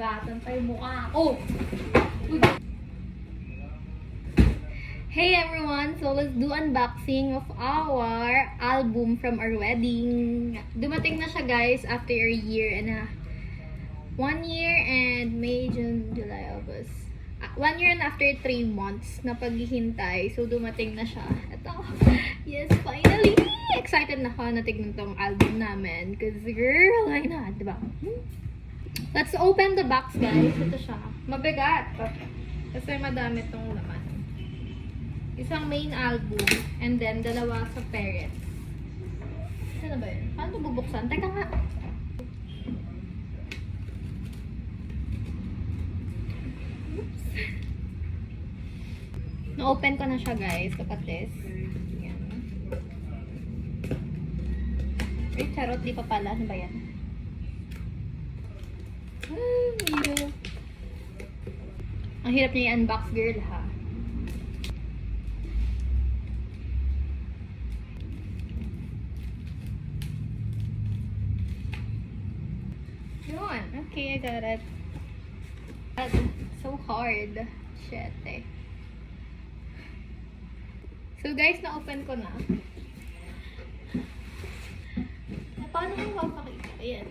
Nasugatan pa yung mukha ko. Hey everyone! So let's do unboxing of our album from our wedding. Dumating na siya guys after a year and a 1 year and May, June, July, August. 1 year and after 3 months na paghihintay. So dumating na siya. Ito. Yes, finally! Excited na ako na tignan tong album namin. Cause girl, ay na, diba? Let's open the box guys. Ito siya. Mabigat. Kasi madami tong laman. Isang main album, and then dalawa sa parents. Ano ba yun? Paano bubuksan? Teka nga. Oops. Na-open ko na siya guys, kapatid. Yan. Ay, charot, di pa pala. Ano ba yan? Ang hirap niya i-unbox girl ha. Okay, I got it. That's so hard. Shit eh. So guys, na-open ko na. Paano ko mapakita? Ayan.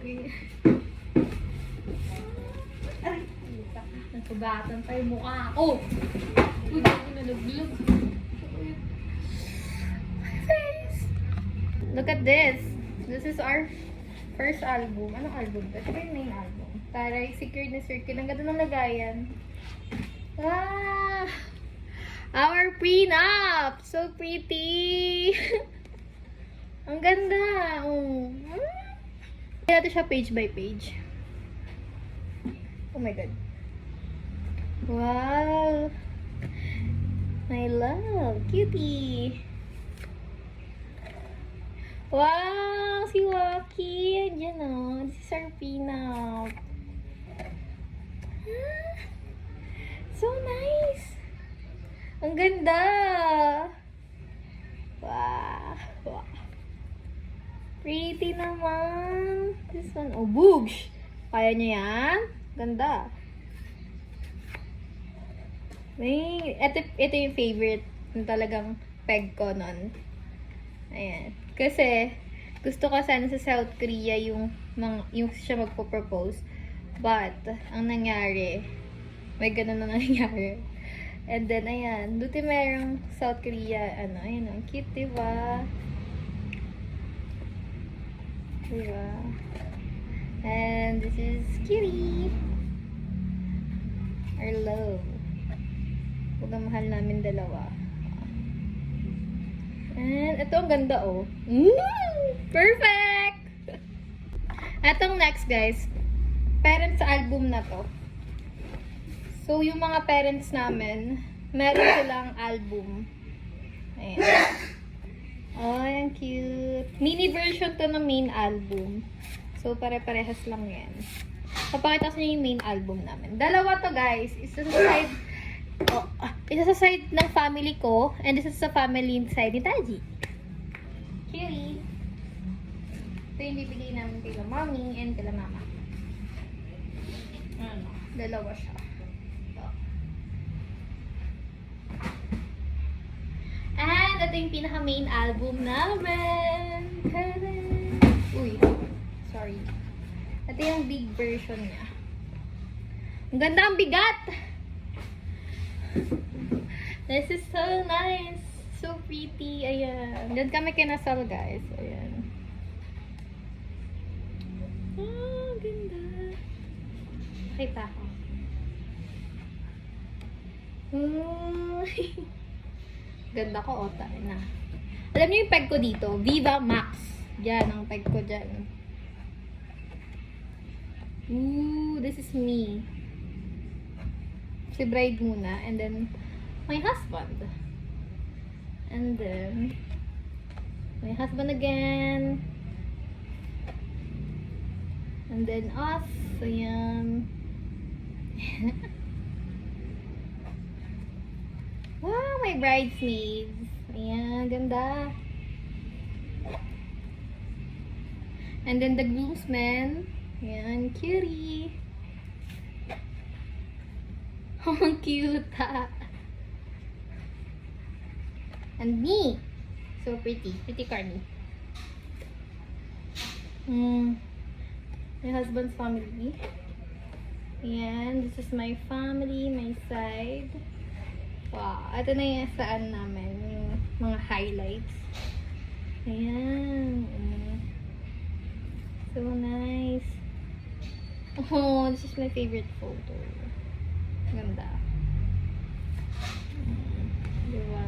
Ay, nasugatan pa yung mukha ko. Uy, ako nalaglag. Look at this. This is our first album. Anong album? Ito ba yung main album? Taray, secured na circle. Ang ganda ng lagayan. Ah! Our prenup! So pretty! Ang ganda! Oh. Kaya natin siya page by page. Oh my God. Wow! My love! Cutie! Wow! Si Waki! Ayan o. This is our prenup. So nice! Ang ganda! Wow! Wow! Pretty naman! This one, oh, boogs! Kaya niya yan? Ganda! Ito yung favorite yung talagang peg ko nun. Ayan. Kasi, gusto ko sana sa South Korea yung siya magpo-propose. But, ang nangyari, may ganun na nangyari. And then, ayan, duty merong South Korea, ayan, ang cute, diba? Diba? And this is Kitty. Our love. Pagmamahal namin dalawa. And, ito ang ganda, oh. Perfect! Etong next, guys. Parents album na to. So, yung mga parents namin, meron silang album. Ayan. Oh, ang cute. Mini version to ng main album. So, pare-parehas lang yan. Papakita ko sa inyo yung main album namin. Dalawa to, guys. Isa sa side ng family ko, and isa sa family side ni Taji. Cutie. Ito yung bibigay namin kila mommy and kila mama. Dalawa siya. Ito. And ito yung pinaka main album namin. Uy. Sorry. Ito yung big version niya. Ang ganda, ang bigat! This is so nice. So pretty. Ayan. Diyan kami kinasal, guys. Ayan. Oh, ganda. Kita ko. Ganda ko, ota na. Alam niyo yung peg ko dito? Viva Max. Diyan, ang peg ko dyan. Ooh, this is me. Si bride muna. And then, my husband. And then, my husband again. And then, us. Ayan. Wow, my bridesmaids. Ayan, ganda. And then the groomsmen. Ayan, cutie. Oh, ang cute ha. And me. So pretty. Pretty Carney. My husband's family. Ayan. This is my family, my side. Wow. Ito na yung saan namin. Yung mga highlights. Ayan. So nice. Oh, this is my favorite photo. Ganda. Diba?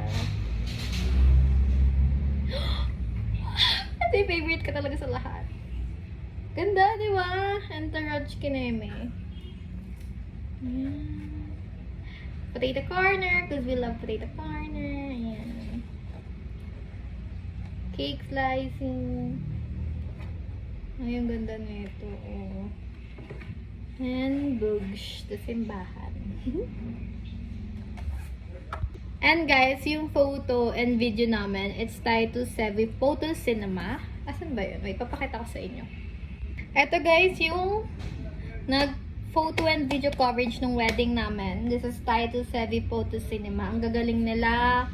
Ito yung favorite ka talaga sa lahat. Ganda, diba? Entourage kineme. Ayan. Potato corner, because we love potato corner. Ayan. Cake slicing. Ay, ang ganda na ito. Oh. And bugs, the simbahan. And guys, yung photo and video namin, it's tied to Sevi Photo Cinema. Asan ba yun? Wait, papakita ko sa inyo. Eto guys, yung photo and video coverage ng wedding namin. This is tied to Sevi Photo Cinema. Ang gagaling nila.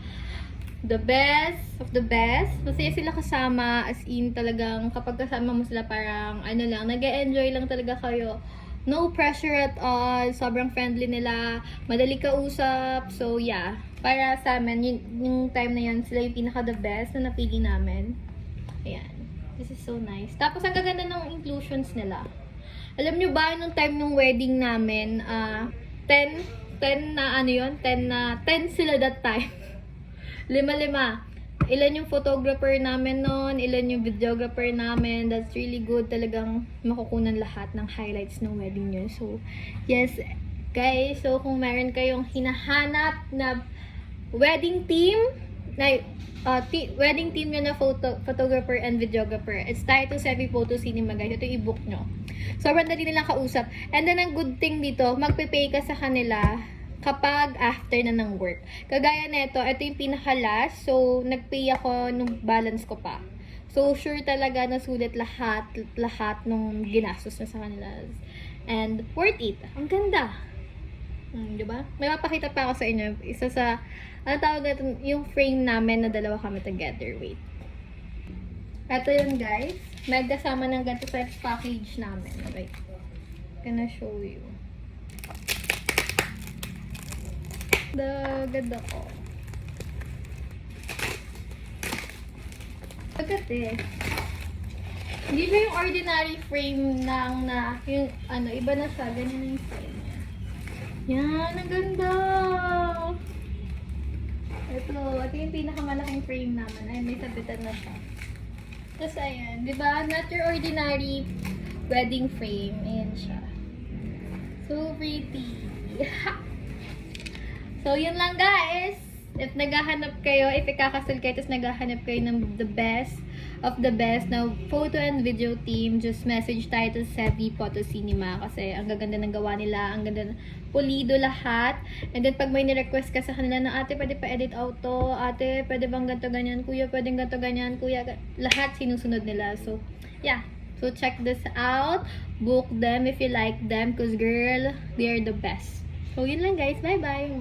The best of the best. Masaya sila kasama. As in, talagang kapag kasama mo sila parang ano lang, nag-e-enjoy lang talaga kayo. No pressure at all. Sobrang friendly nila. Madali kausap. So, yeah. Para sa amin, yung time na yan, sila yung pinaka-the best na napili namin. Ayan. This is so nice. Tapos, ang gaganda ng inclusions nila. Alam nyo ba, nung time ng wedding namin, 10 na ano yun? 10 sila that time. 5. Ilan yung photographer namin noon, ilan yung videographer namin. That's really good. Talagang makukunan lahat ng highlights ng wedding nyo. So, yes, guys. So, kung meron kayong hinahanap na wedding team, wedding team nyo na photographer and videographer, it's tied to Sevi Photo Cinema, guys. Ito i-book nyo. Sobrang dali nilang kausap. And then, ang good thing dito, magpe-pay ka sa kanila kapag after na ng work. Kagaya nito, ito yung pinaka-last. So, nag-pay ako nung balance ko pa. So, sure talaga na sulit lahat nung ginastos na sa kanila. And, worth it. Ang ganda. Diba? May mapakita pa ako sa inyo. Isa sa, ano tawag ito, yung frame namin na dalawa kami together. Wait. Ito yun, guys. May kasama ng ganito sa package namin. Wait. Gonna show you. Ganda ko. Look at this. Hindi na yung ordinary frame lang na, yung ano, iba na siya. Ganyan yung frame niya. Yan, ang ganda! Ito yung pinakamalaking frame naman. Ay, may sabitan na siya. Tapos, ayan. Diba? Not your ordinary wedding frame. Ayan siya. So pretty. So, yun lang guys. If naghahanap kayo, if ikakasal kayo, tapos naghahanap kayo ng the best of the best na photo and video team, just message tayo to Sevi Photo Cinema kasi ang gaganda ng gawa nila, ang ganda, pulido lahat. And then, pag may ni-request ka sa kanila na, ate, pwede pa edit out to, ate, pwede bang ganito ganyan, kuya, pwede ganito ganyan, kuya, lahat sinusunod nila. So, yeah. So, check this out. Book them if you like them because, girl, they are the best. So, yun lang guys. Bye-bye.